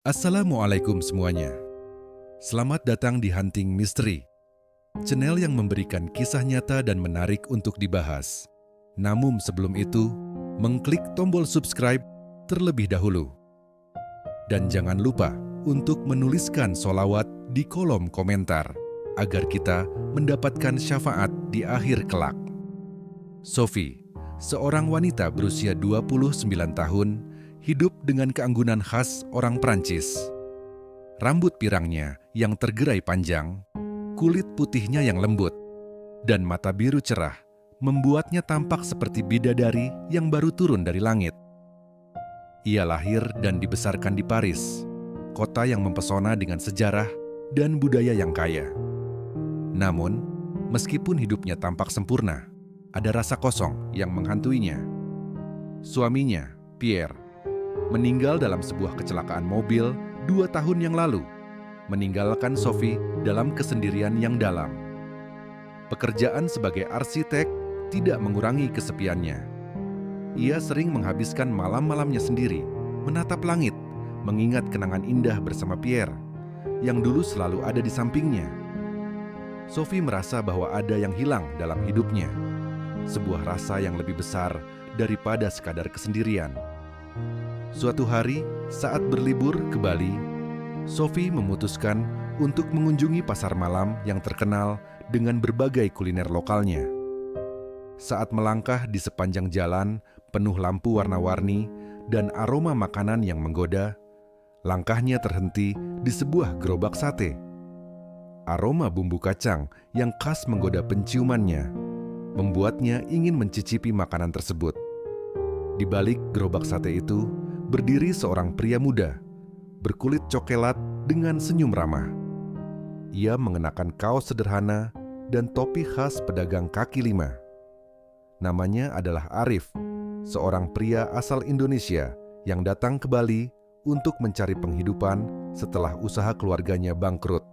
Assalamualaikum semuanya. Selamat datang di Hunting Mystery, channel yang memberikan kisah nyata dan menarik untuk dibahas. Namun sebelum itu, mengklik tombol subscribe terlebih dahulu. Dan jangan lupa untuk menuliskan sholawat di kolom komentar, agar kita mendapatkan syafaat di akhir kelak. Sophie, seorang wanita berusia 29 tahun, hidup dengan keanggunan khas orang Prancis. Rambut pirangnya yang tergerai panjang, kulit putihnya yang lembut, dan mata biru cerah membuatnya tampak seperti bidadari yang baru turun dari langit. Ia lahir dan dibesarkan di Paris, kota yang mempesona dengan sejarah dan budaya yang kaya. Namun, meskipun hidupnya tampak sempurna, ada rasa kosong yang menghantuinya. Suaminya, Pierre, meninggal dalam sebuah kecelakaan mobil 2 tahun yang lalu, meninggalkan Sophie dalam kesendirian yang dalam. Pekerjaan sebagai arsitek tidak mengurangi kesepiannya. Ia sering menghabiskan malam-malamnya sendiri, menatap langit, mengingat kenangan indah bersama Pierre, yang dulu selalu ada di sampingnya. Sophie merasa bahwa ada yang hilang dalam hidupnya, sebuah rasa yang lebih besar daripada sekadar kesendirian. Suatu hari, saat berlibur ke Bali, Sophie memutuskan untuk mengunjungi pasar malam yang terkenal dengan berbagai kuliner lokalnya. Saat melangkah di sepanjang jalan penuh lampu warna-warni dan aroma makanan yang menggoda, langkahnya terhenti di sebuah gerobak sate. Aroma bumbu kacang yang khas menggoda penciumannya membuatnya ingin mencicipi makanan tersebut. Di balik gerobak sate itu berdiri seorang pria muda, berkulit coklat dengan senyum ramah. Ia mengenakan kaos sederhana dan topi khas pedagang kaki lima. Namanya adalah Arif, seorang pria asal Indonesia yang datang ke Bali untuk mencari penghidupan setelah usaha keluarganya bangkrut.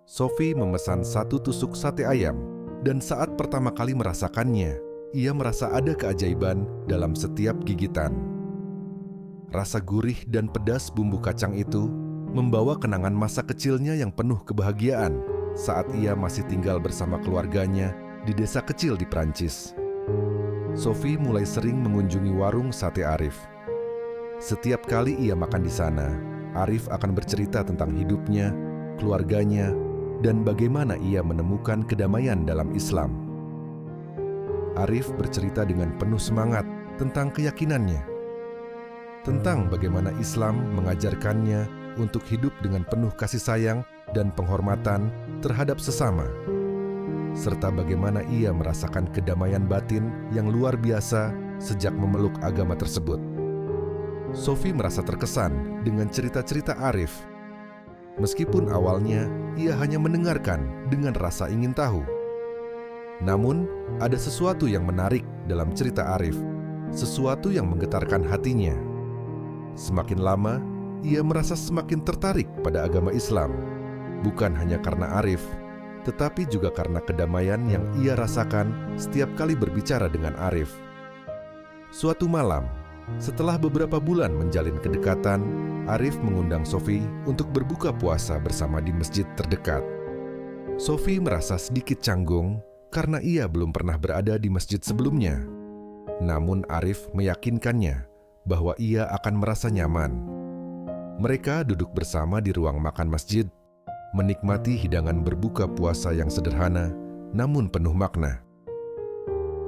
Sophie memesan 1 tusuk sate ayam, dan saat pertama kali merasakannya, ia merasa ada keajaiban dalam setiap gigitan. Rasa gurih dan pedas bumbu kacang itu membawa kenangan masa kecilnya yang penuh kebahagiaan saat ia masih tinggal bersama keluarganya di desa kecil di Prancis. Sophie mulai sering mengunjungi warung sate Arif. Setiap kali ia makan di sana, Arif akan bercerita tentang hidupnya, keluarganya, dan bagaimana ia menemukan kedamaian dalam Islam. Arif bercerita dengan penuh semangat tentang keyakinannya, tentang bagaimana Islam mengajarkannya untuk hidup dengan penuh kasih sayang dan penghormatan terhadap sesama, serta bagaimana ia merasakan kedamaian batin yang luar biasa sejak memeluk agama tersebut. Sophie merasa terkesan dengan cerita-cerita Arif. Meskipun awalnya ia hanya mendengarkan dengan rasa ingin tahu. Namun, ada sesuatu yang menarik dalam cerita Arif, sesuatu yang menggetarkan hatinya. Semakin lama, ia merasa semakin tertarik pada agama Islam, bukan hanya karena Arif, tetapi juga karena kedamaian yang ia rasakan setiap kali berbicara dengan Arif. Suatu malam, setelah beberapa bulan menjalin kedekatan, Arif mengundang Sophie untuk berbuka puasa bersama di masjid terdekat. Sophie merasa sedikit canggung karena ia belum pernah berada di masjid sebelumnya. Namun Arif meyakinkannya bahwa ia akan merasa nyaman. Mereka duduk bersama di ruang makan masjid, menikmati hidangan berbuka puasa yang sederhana namun penuh makna.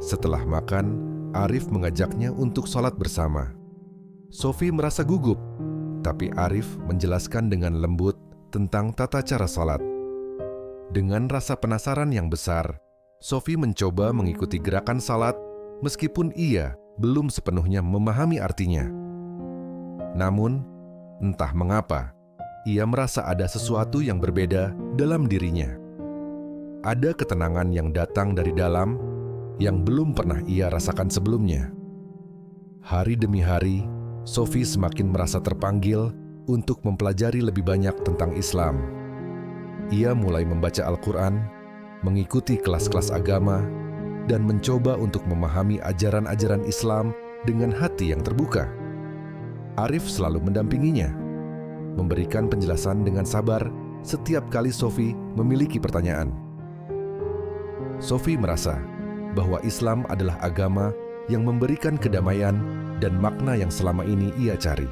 Setelah makan, Arif mengajaknya untuk sholat bersama. Sophie merasa gugup, tapi Arif menjelaskan dengan lembut tentang tata cara sholat. Dengan rasa penasaran yang besar, Sophie mencoba mengikuti gerakan salat meskipun ia belum sepenuhnya memahami artinya. Namun, entah mengapa, ia merasa ada sesuatu yang berbeda dalam dirinya. Ada ketenangan yang datang dari dalam yang belum pernah ia rasakan sebelumnya. Hari demi hari, Sophie semakin merasa terpanggil untuk mempelajari lebih banyak tentang Islam. Ia mulai membaca Al-Quran, mengikuti kelas-kelas agama, dan mencoba untuk memahami ajaran-ajaran Islam dengan hati yang terbuka. Arif selalu mendampinginya. memberikan penjelasan dengan sabar setiap kali Sophie memiliki pertanyaan. Sophie merasa bahwa Islam adalah agama yang memberikan kedamaian dan makna yang selama ini ia cari.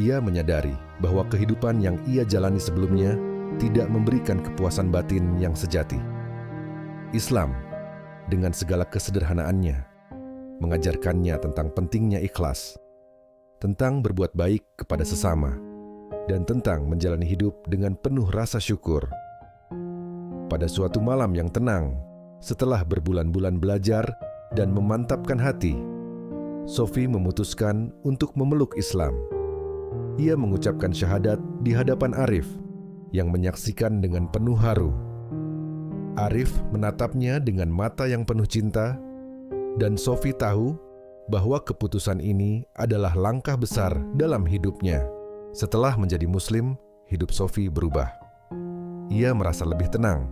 Ia menyadari bahwa kehidupan yang ia jalani sebelumnya tidak memberikan kepuasan batin yang sejati. Islam, dengan segala kesederhanaannya, mengajarkannya tentang pentingnya ikhlas, tentang berbuat baik kepada sesama, dan tentang menjalani hidup dengan penuh rasa syukur. Pada suatu malam yang tenang, setelah berbulan-bulan belajar dan memantapkan hati, Sophie memutuskan untuk memeluk Islam. Ia mengucapkan syahadat di hadapan Arif yang menyaksikan dengan penuh haru. Arif menatapnya dengan mata yang penuh cinta, dan Sophie tahu bahwa keputusan ini adalah langkah besar dalam hidupnya. Setelah menjadi Muslim, hidup Sophie berubah. Ia merasa lebih tenang,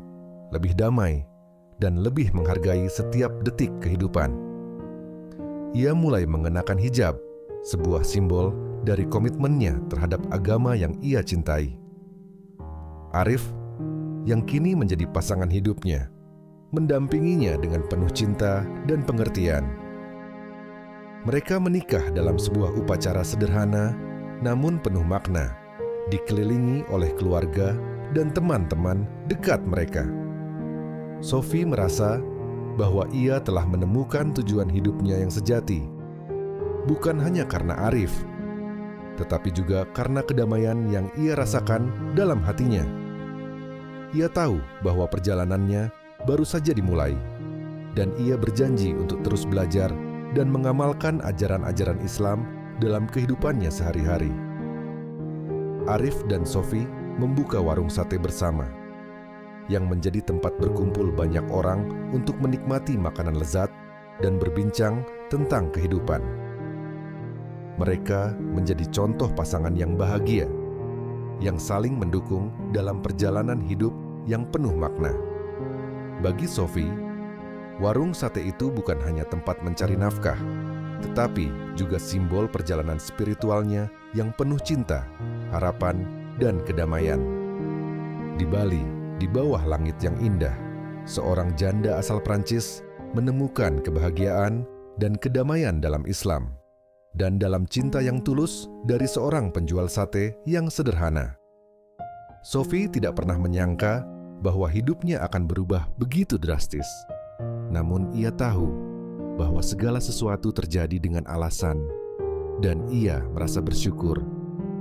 lebih damai, dan lebih menghargai setiap detik kehidupan. Ia mulai mengenakan hijab, sebuah simbol dari komitmennya terhadap agama yang ia cintai. Arif, yang kini menjadi pasangan hidupnya, mendampinginya dengan penuh cinta dan pengertian. Mereka menikah dalam sebuah upacara sederhana namun penuh makna, dikelilingi oleh keluarga dan teman-teman dekat mereka. Sophie merasa bahwa ia telah menemukan tujuan hidupnya yang sejati, bukan hanya karena Arif, tetapi juga karena kedamaian yang ia rasakan dalam hatinya. Ia tahu bahwa perjalanannya baru saja dimulai, dan ia berjanji untuk terus belajar dan mengamalkan ajaran-ajaran Islam dalam kehidupannya sehari-hari. Arif dan Sophie membuka warung sate bersama, yang menjadi tempat berkumpul banyak orang untuk menikmati makanan lezat dan berbincang tentang kehidupan. Mereka menjadi contoh pasangan yang bahagia, yang saling mendukung dalam perjalanan hidup yang penuh makna. Bagi Sophie, warung sate itu bukan hanya tempat mencari nafkah, tetapi juga simbol perjalanan spiritualnya yang penuh cinta, harapan, dan kedamaian. Di Bali, di bawah langit yang indah, seorang janda asal Prancis menemukan kebahagiaan dan kedamaian dalam Islam, dan dalam cinta yang tulus dari seorang penjual sate yang sederhana. Sophie tidak pernah menyangka bahwa hidupnya akan berubah begitu drastis. Namun ia tahu bahwa segala sesuatu terjadi dengan alasan, dan ia merasa bersyukur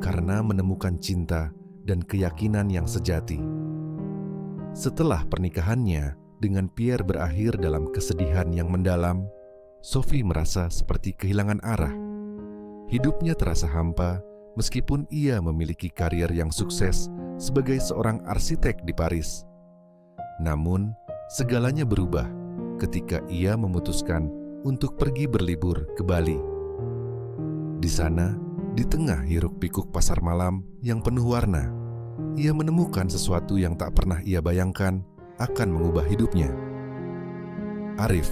karena menemukan cinta dan keyakinan yang sejati. Setelah pernikahannya dengan Pierre berakhir dalam kesedihan yang mendalam, Sophie merasa seperti kehilangan arah. Hidupnya terasa hampa meskipun ia memiliki karier yang sukses sebagai seorang arsitek di Paris. Namun, segalanya berubah ketika ia memutuskan untuk pergi berlibur ke Bali. Di sana, di tengah hiruk-pikuk pasar malam yang penuh warna, ia menemukan sesuatu yang tak pernah ia bayangkan akan mengubah hidupnya. Arif,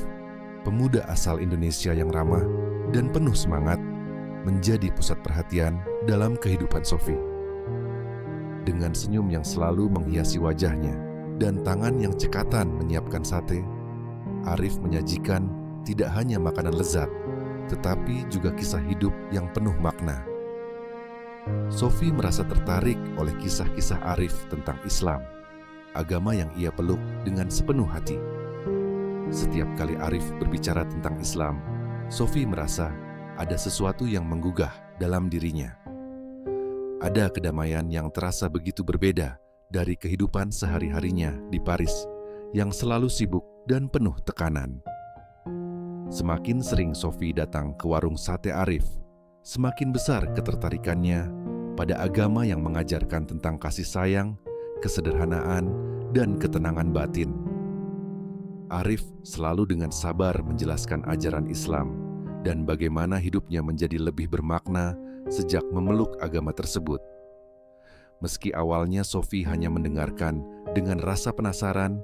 pemuda asal Indonesia yang ramah dan penuh semangat, menjadi pusat perhatian dalam kehidupan Sophie. Dengan senyum yang selalu menghiasi wajahnya dan tangan yang cekatan menyiapkan sate, Arif menyajikan tidak hanya makanan lezat, tetapi juga kisah hidup yang penuh makna. Sophie merasa tertarik oleh kisah-kisah Arif tentang Islam, agama yang ia peluk dengan sepenuh hati. Setiap kali Arif berbicara tentang Islam, Sophie merasa ada sesuatu yang menggugah dalam dirinya. Ada kedamaian yang terasa begitu berbeda dari kehidupan sehari-harinya di Paris yang selalu sibuk dan penuh tekanan. Semakin sering Sophie datang ke warung sate Arif, semakin besar ketertarikannya pada agama yang mengajarkan tentang kasih sayang, kesederhanaan, dan ketenangan batin. Arif selalu dengan sabar menjelaskan ajaran Islam dan bagaimana hidupnya menjadi lebih bermakna sejak memeluk agama tersebut. Meski awalnya Sophie hanya mendengarkan dengan rasa penasaran,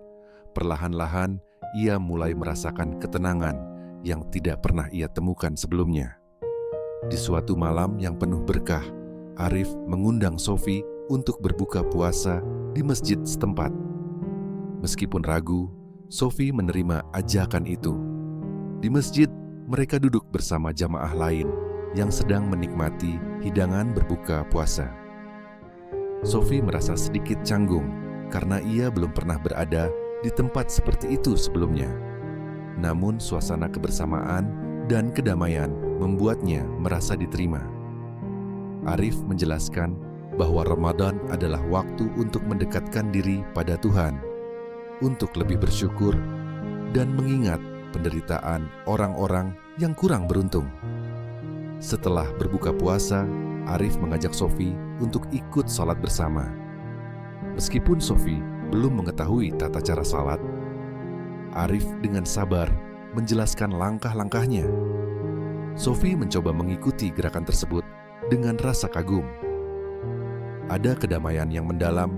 perlahan-lahan ia mulai merasakan ketenangan yang tidak pernah ia temukan sebelumnya. Di suatu malam yang penuh berkah, Arif mengundang Sofi untuk berbuka puasa di masjid setempat. Meskipun ragu, Sofi menerima ajakan itu. Di masjid, mereka duduk bersama jamaah lain yang sedang menikmati hidangan berbuka puasa. Sofi merasa sedikit canggung karena ia belum pernah berada di tempat seperti itu sebelumnya. Namun suasana kebersamaan dan kedamaian membuatnya merasa diterima. Arif menjelaskan bahwa Ramadan adalah waktu untuk mendekatkan diri pada Tuhan, untuk lebih bersyukur dan mengingat penderitaan orang-orang yang kurang beruntung. Setelah berbuka puasa, Arif mengajak Sofi untuk ikut salat bersama. Meskipun Sofi belum mengetahui tata cara salat, Arif dengan sabar menjelaskan langkah-langkahnya. Sofi mencoba mengikuti gerakan tersebut dengan rasa kagum. Ada kedamaian yang mendalam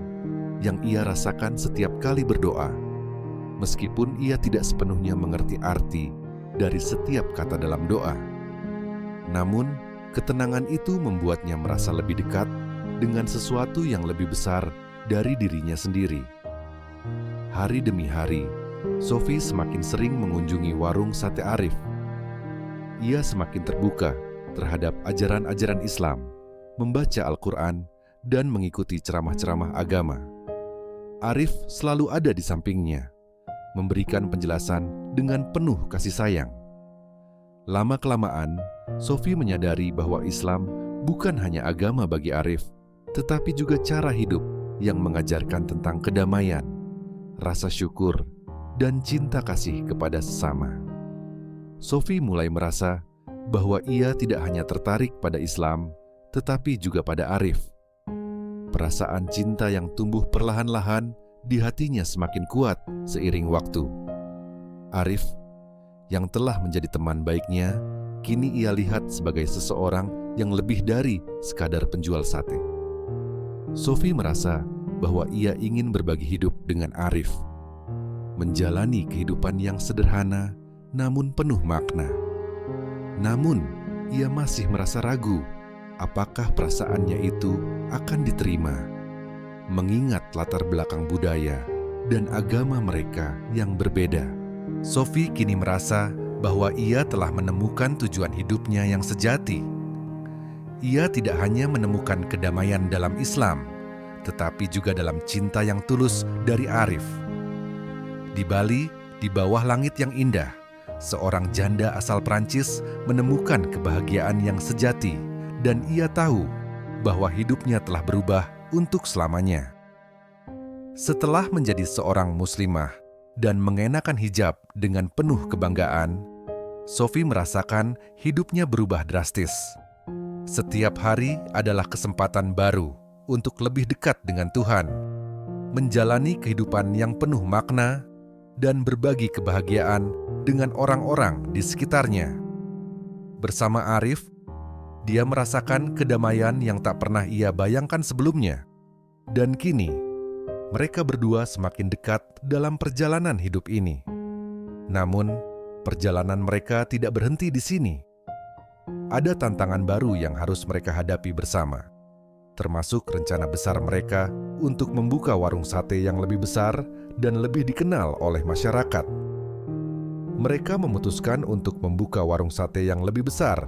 yang ia rasakan setiap kali berdoa, meskipun ia tidak sepenuhnya mengerti arti dari setiap kata dalam doa. Namun, ketenangan itu membuatnya merasa lebih dekat dengan sesuatu yang lebih besar dari dirinya sendiri. Hari demi hari, Sofi semakin sering mengunjungi warung sate Arif. Ia semakin terbuka terhadap ajaran-ajaran Islam, membaca Al-Quran, dan mengikuti ceramah-ceramah agama. Arif selalu ada di sampingnya, memberikan penjelasan dengan penuh kasih sayang. Lama-kelamaan, Sofi menyadari bahwa Islam bukan hanya agama bagi Arif, tetapi juga cara hidup yang mengajarkan tentang kedamaian, rasa syukur, dan cinta kasih kepada sesama. Sofi mulai merasa bahwa ia tidak hanya tertarik pada Islam, tetapi juga pada Arif. Perasaan cinta yang tumbuh perlahan-lahan di hatinya semakin kuat seiring waktu. Arif, yang telah menjadi teman baiknya, kini ia lihat sebagai seseorang yang lebih dari sekadar penjual sate. Sofi merasa bahwa ia ingin berbagi hidup dengan Arif, menjalani kehidupan yang sederhana namun penuh makna. Namun, ia masih merasa ragu apakah perasaannya itu akan diterima, mengingat latar belakang budaya dan agama mereka yang berbeda. Sofi kini merasa bahwa ia telah menemukan tujuan hidupnya yang sejati. Ia tidak hanya menemukan kedamaian dalam Islam, tetapi juga dalam cinta yang tulus dari Arif. Di Bali, di bawah langit yang indah, seorang janda asal Prancis menemukan kebahagiaan yang sejati, dan ia tahu bahwa hidupnya telah berubah untuk selamanya. Setelah menjadi seorang muslimah dan mengenakan hijab dengan penuh kebanggaan, Sofi merasakan hidupnya berubah drastis. Setiap hari adalah kesempatan baru untuk lebih dekat dengan Tuhan, menjalani kehidupan yang penuh makna, dan berbagi kebahagiaan dengan orang-orang di sekitarnya. Bersama Arif, dia merasakan kedamaian yang tak pernah ia bayangkan sebelumnya. Dan kini, mereka berdua semakin dekat dalam perjalanan hidup ini. Namun, perjalanan mereka tidak berhenti di sini. Ada tantangan baru yang harus mereka hadapi bersama, termasuk rencana besar mereka untuk membuka warung sate yang lebih besar dan lebih dikenal oleh masyarakat. Mereka memutuskan untuk membuka warung sate yang lebih besar,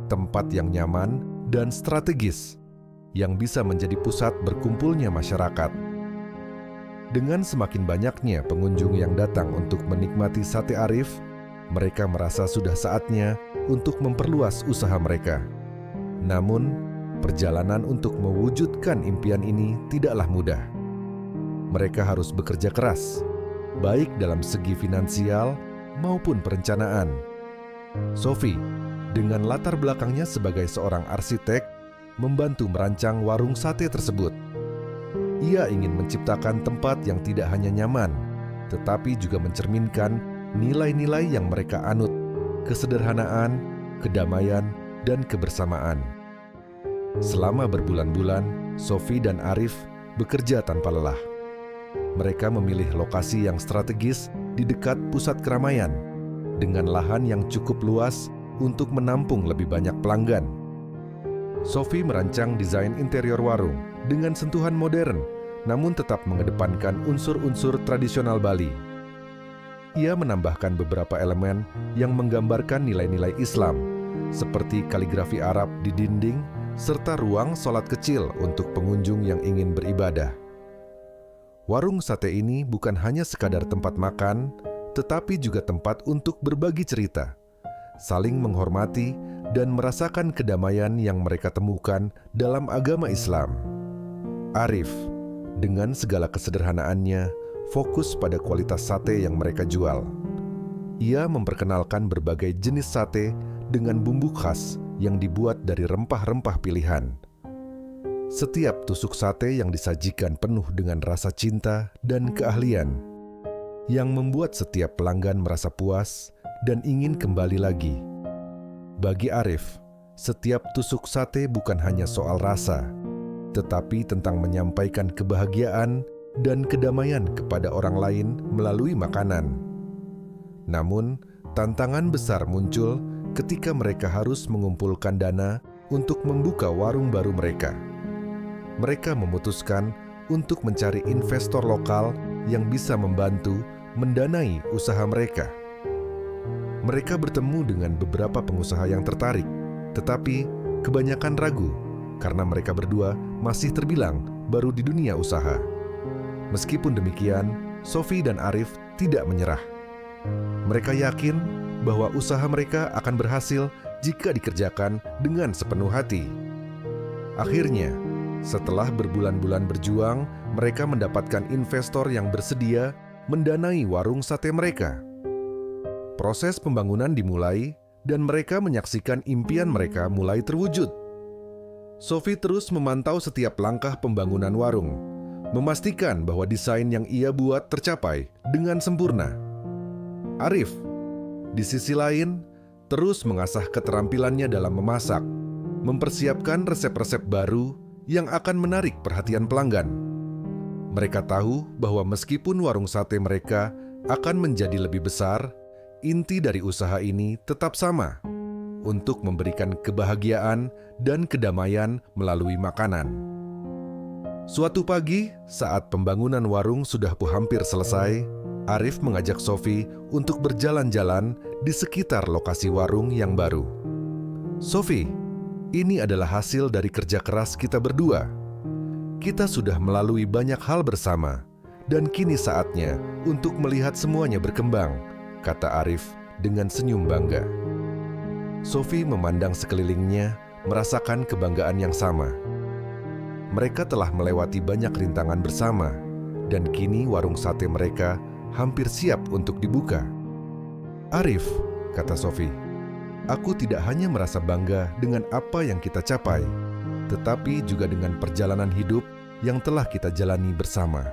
tempat yang nyaman dan strategis, yang bisa menjadi pusat berkumpulnya masyarakat. Dengan semakin banyaknya pengunjung yang datang untuk menikmati sate Arif, mereka merasa sudah saatnya untuk memperluas usaha mereka. Namun, perjalanan untuk mewujudkan impian ini tidaklah mudah. Mereka harus bekerja keras, baik dalam segi finansial maupun perencanaan. Sofi, dengan latar belakangnya sebagai seorang arsitek, membantu merancang warung sate tersebut. Ia ingin menciptakan tempat yang tidak hanya nyaman, tetapi juga mencerminkan nilai-nilai yang mereka anut, kesederhanaan, kedamaian, dan kebersamaan. Selama berbulan-bulan, Sofi dan Arif bekerja tanpa lelah. Mereka memilih lokasi yang strategis di dekat pusat keramaian, dengan lahan yang cukup luas untuk menampung lebih banyak pelanggan. Sophie merancang desain interior warung dengan sentuhan modern, namun tetap mengedepankan unsur-unsur tradisional Bali. Ia menambahkan beberapa elemen yang menggambarkan nilai-nilai Islam, seperti kaligrafi Arab di dinding, serta ruang sholat kecil untuk pengunjung yang ingin beribadah. Warung sate ini bukan hanya sekadar tempat makan, tetapi juga tempat untuk berbagi cerita, saling menghormati, dan merasakan kedamaian yang mereka temukan dalam agama Islam. Arif, dengan segala kesederhanaannya, fokus pada kualitas sate yang mereka jual. Ia memperkenalkan berbagai jenis sate dengan bumbu khas yang dibuat dari rempah-rempah pilihan. Setiap tusuk sate yang disajikan penuh dengan rasa cinta dan keahlian, yang membuat setiap pelanggan merasa puas dan ingin kembali lagi. Bagi Arif, setiap tusuk sate bukan hanya soal rasa, tetapi tentang menyampaikan kebahagiaan dan kedamaian kepada orang lain melalui makanan. Namun, tantangan besar muncul ketika mereka harus mengumpulkan dana untuk membuka warung baru mereka. Mereka memutuskan untuk mencari investor lokal yang bisa membantu mendanai usaha mereka. Mereka bertemu dengan beberapa pengusaha yang tertarik, tetapi kebanyakan ragu karena mereka berdua masih terbilang baru di dunia usaha. Meskipun demikian, Sophie dan Arif tidak menyerah. Mereka yakin bahwa usaha mereka akan berhasil jika dikerjakan dengan sepenuh hati. Akhirnya, setelah berbulan-bulan berjuang, mereka mendapatkan investor yang bersedia mendanai warung sate mereka. Proses pembangunan dimulai dan mereka menyaksikan impian mereka mulai terwujud. Sophie terus memantau setiap langkah pembangunan warung, memastikan bahwa desain yang ia buat tercapai dengan sempurna. Arif, di sisi lain, terus mengasah keterampilannya dalam memasak, mempersiapkan resep-resep baru yang akan menarik perhatian pelanggan. Mereka tahu bahwa meskipun warung sate mereka akan menjadi lebih besar, inti dari usaha ini tetap sama, untuk memberikan kebahagiaan dan kedamaian melalui makanan. Suatu pagi, saat pembangunan warung sudah hampir selesai, Arif mengajak Sophie untuk berjalan-jalan di sekitar lokasi warung yang baru. "Sophie, ini adalah hasil dari kerja keras kita berdua. Kita sudah melalui banyak hal bersama, dan kini saatnya untuk melihat semuanya berkembang," kata Arif dengan senyum bangga. Sophie memandang sekelilingnya, merasakan kebanggaan yang sama. Mereka telah melewati banyak rintangan bersama, dan kini warung sate mereka hampir siap untuk dibuka. "Arif," kata Sophie, "aku tidak hanya merasa bangga dengan apa yang kita capai, tetapi juga dengan perjalanan hidup yang telah kita jalani bersama.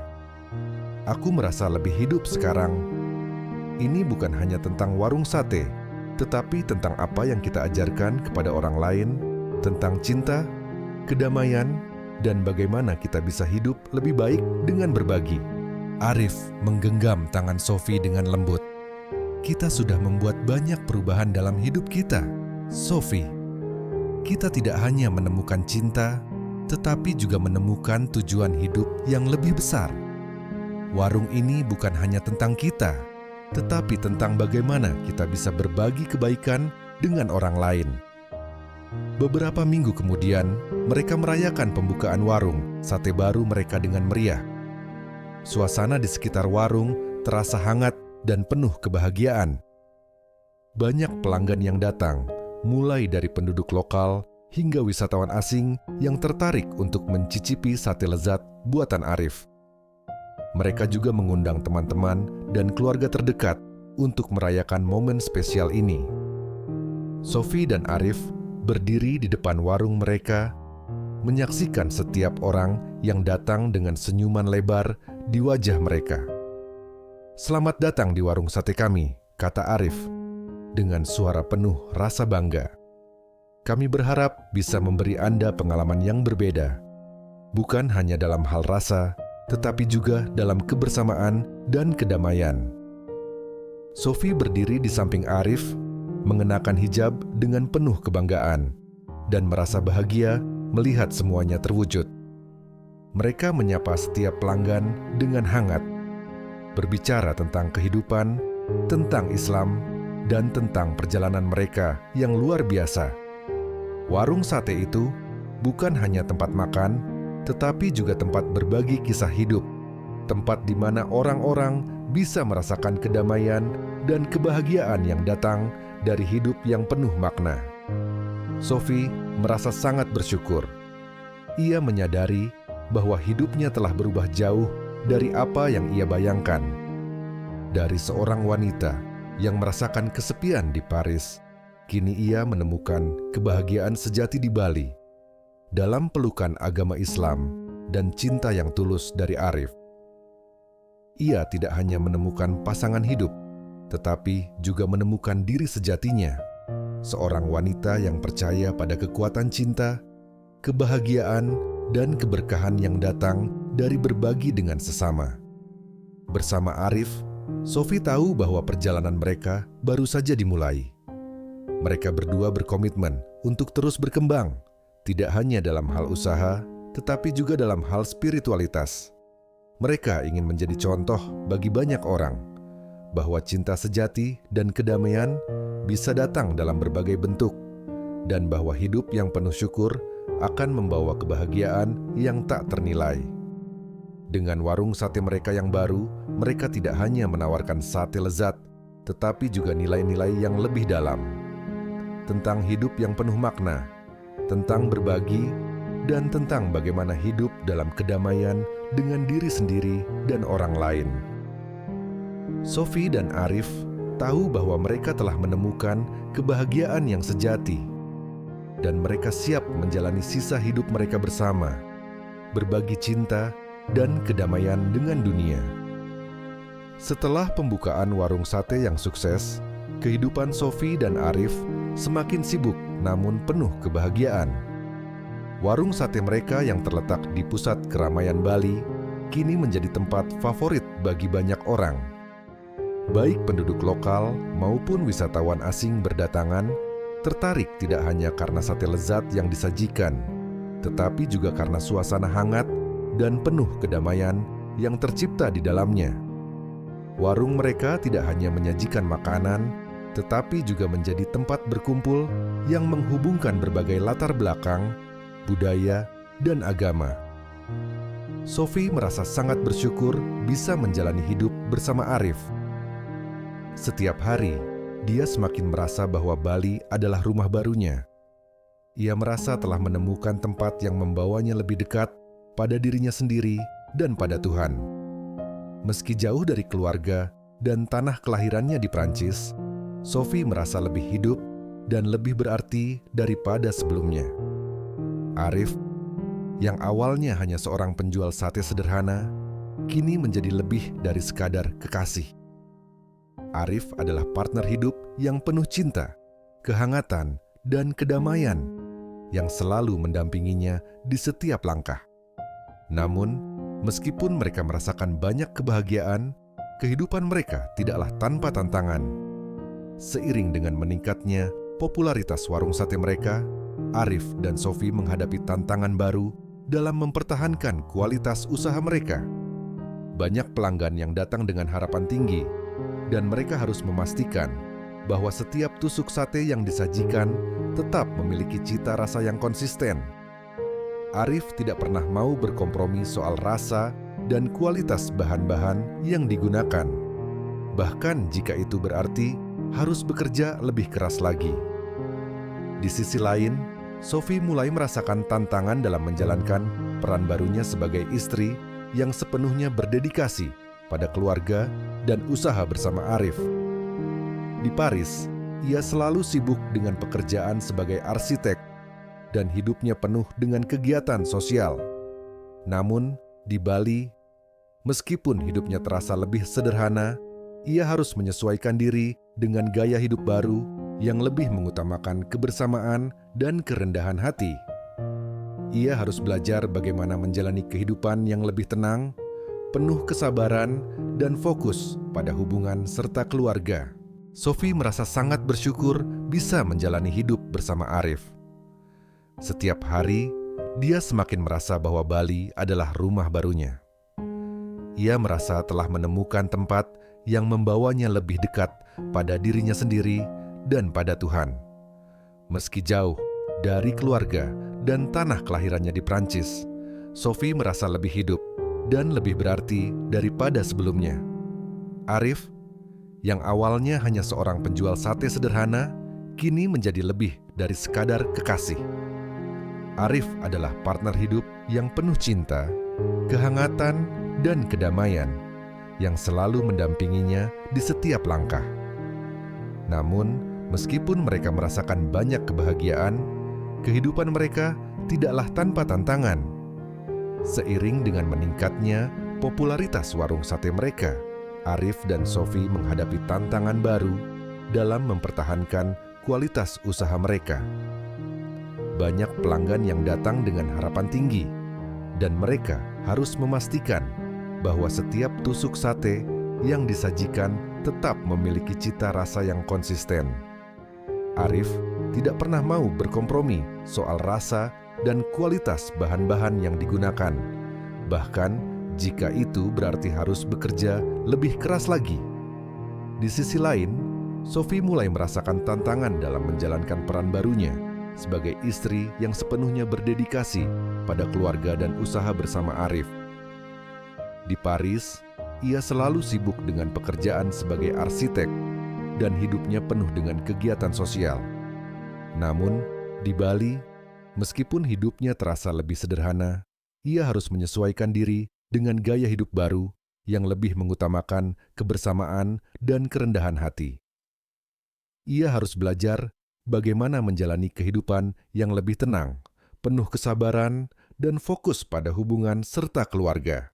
Aku merasa lebih hidup sekarang. Ini bukan hanya tentang warung sate, tetapi tentang apa yang kita ajarkan kepada orang lain, tentang cinta, kedamaian, dan bagaimana kita bisa hidup lebih baik dengan berbagi." Arif menggenggam tangan Sophie dengan lembut. "Kita sudah membuat banyak perubahan dalam hidup kita, Sophie. Kita tidak hanya menemukan cinta, tetapi juga menemukan tujuan hidup yang lebih besar. Warung ini bukan hanya tentang kita, tetapi tentang bagaimana kita bisa berbagi kebaikan dengan orang lain." Beberapa minggu kemudian, mereka merayakan pembukaan warung sate baru mereka dengan meriah. Suasana di sekitar warung terasa hangat dan penuh kebahagiaan. Banyak pelanggan yang datang, mulai dari penduduk lokal hingga wisatawan asing yang tertarik untuk mencicipi sate lezat buatan Arif. Mereka juga mengundang teman-teman dan keluarga terdekat untuk merayakan momen spesial ini. Sophie dan Arif berdiri di depan warung mereka, menyaksikan setiap orang yang datang dengan senyuman lebar di wajah mereka. "Selamat datang di warung sate kami," kata Arif, dengan suara penuh rasa bangga. "Kami berharap bisa memberi Anda pengalaman yang berbeda, bukan hanya dalam hal rasa, tetapi juga dalam kebersamaan dan kedamaian." Sophie berdiri di samping Arif, mengenakan hijab dengan penuh kebanggaan. dan merasa bahagia melihat semuanya terwujud. Mereka menyapa setiap pelanggan dengan hangat, berbicara tentang kehidupan, tentang Islam, dan tentang perjalanan mereka yang luar biasa. Warung sate itu bukan hanya tempat makan, tetapi juga tempat berbagi kisah hidup, tempat di mana orang-orang bisa merasakan kedamaian dan kebahagiaan yang datang dari hidup yang penuh makna. Sophie merasa sangat bersyukur. Ia menyadari bahwa hidupnya telah berubah jauh dari apa yang ia bayangkan. Dari seorang wanita yang merasakan kesepian di Paris, kini ia menemukan kebahagiaan sejati di Bali, dalam pelukan agama Islam dan cinta yang tulus dari Arif. Ia tidak hanya menemukan pasangan hidup, tetapi juga menemukan diri sejatinya, seorang wanita yang percaya pada kekuatan cinta, kebahagiaan, dan keberkahan yang datang dari berbagi dengan sesama. Bersama Arif, Sophie tahu bahwa perjalanan mereka baru saja dimulai. Mereka berdua berkomitmen untuk terus berkembang, tidak hanya dalam hal usaha, tetapi juga dalam hal spiritualitas. Mereka ingin menjadi contoh bagi banyak orang, bahwa cinta sejati dan kedamaian bisa datang dalam berbagai bentuk, dan bahwa hidup yang penuh syukur akan membawa kebahagiaan yang tak ternilai. Dengan warung sate mereka yang baru, mereka tidak hanya menawarkan sate lezat, tetapi juga nilai-nilai yang lebih dalam. Tentang hidup yang penuh makna, tentang berbagi, dan tentang bagaimana hidup dalam kedamaian dengan diri sendiri dan orang lain. Sophie dan Arif tahu bahwa mereka telah menemukan kebahagiaan yang sejati, dan mereka siap menjalani sisa hidup mereka bersama, berbagi cinta dan kedamaian dengan dunia. Setelah pembukaan warung sate yang sukses, kehidupan Sophie dan Arif semakin sibuk namun penuh kebahagiaan. Warung sate mereka yang terletak di pusat keramaian Bali kini menjadi tempat favorit bagi banyak orang. Baik penduduk lokal maupun wisatawan asing berdatangan tertarik tidak hanya karena sate lezat yang disajikan, tetapi juga karena suasana hangat dan penuh kedamaian yang tercipta di dalamnya. Warung mereka tidak hanya menyajikan makanan, tetapi juga menjadi tempat berkumpul yang menghubungkan berbagai latar belakang, budaya, dan agama. Sophie merasa sangat bersyukur bisa menjalani hidup bersama Arif. Setiap hari, dia semakin merasa bahwa Bali adalah rumah barunya. Ia merasa telah menemukan tempat yang membawanya lebih dekat pada dirinya sendiri dan pada Tuhan. Meski jauh dari keluarga dan tanah kelahirannya di Prancis, Sophie merasa lebih hidup dan lebih berarti daripada sebelumnya. Arif, yang awalnya hanya seorang penjual sate sederhana, kini menjadi lebih dari sekadar kekasih. Arif adalah partner hidup yang penuh cinta, kehangatan, dan kedamaian yang selalu mendampinginya di setiap langkah. Namun, meskipun mereka merasakan banyak kebahagiaan, kehidupan mereka tidaklah tanpa tantangan. Seiring dengan meningkatnya popularitas warung sate mereka, Arif dan Sophie menghadapi tantangan baru dalam mempertahankan kualitas usaha mereka. Banyak pelanggan yang datang dengan harapan tinggi, dan mereka harus memastikan bahwa setiap tusuk sate yang disajikan tetap memiliki cita rasa yang konsisten. Arif tidak pernah mau berkompromi soal rasa dan kualitas bahan-bahan yang digunakan, bahkan jika itu berarti harus bekerja lebih keras lagi. Di sisi lain, Sophie mulai merasakan tantangan dalam menjalankan peran barunya sebagai istri yang sepenuhnya berdedikasi pada keluarga dan usaha bersama Arif. Di Paris, ia selalu sibuk dengan pekerjaan sebagai arsitek dan hidupnya penuh dengan kegiatan sosial. Namun, di Bali, meskipun hidupnya terasa lebih sederhana, ia harus menyesuaikan diri dengan gaya hidup baru yang lebih mengutamakan kebersamaan dan kerendahan hati. Ia harus belajar bagaimana menjalani kehidupan yang lebih tenang, penuh kesabaran, dan fokus pada hubungan serta keluarga. Sophie merasa sangat bersyukur bisa menjalani hidup bersama Arif. Setiap hari, dia semakin merasa bahwa Bali adalah rumah barunya. Ia merasa telah menemukan tempat yang membawanya lebih dekat pada dirinya sendiri dan pada Tuhan. Meski jauh dari keluarga dan tanah kelahirannya di Prancis, Sophie merasa lebih hidup dan lebih berarti daripada sebelumnya. Arif, yang awalnya hanya seorang penjual sate sederhana, kini menjadi lebih dari sekadar kekasih. Arif adalah partner hidup yang penuh cinta, kehangatan, dan kedamaian yang selalu mendampinginya di setiap langkah. Namun, meskipun mereka merasakan banyak kebahagiaan, kehidupan mereka tidaklah tanpa tantangan. Seiring dengan meningkatnya popularitas warung sate mereka, Arif dan Sophie menghadapi tantangan baru dalam mempertahankan kualitas usaha mereka. Banyak pelanggan yang datang dengan harapan tinggi, dan mereka harus memastikan bahwa setiap tusuk sate yang disajikan tetap memiliki cita rasa yang konsisten. Arif tidak pernah mau berkompromi soal rasa dan kualitas bahan-bahan yang digunakan, bahkan jika itu berarti harus bekerja lebih keras lagi. Di sisi lain, Sophie mulai merasakan tantangan dalam menjalankan peran barunya sebagai istri yang sepenuhnya berdedikasi pada keluarga dan usaha bersama Arif. Di Paris, ia selalu sibuk dengan pekerjaan sebagai arsitek dan hidupnya penuh dengan kegiatan sosial. Namun, di Bali, meskipun hidupnya terasa lebih sederhana, ia harus menyesuaikan diri dengan gaya hidup baru yang lebih mengutamakan kebersamaan dan kerendahan hati. Ia harus belajar bagaimana menjalani kehidupan yang lebih tenang, penuh kesabaran, dan fokus pada hubungan serta keluarga.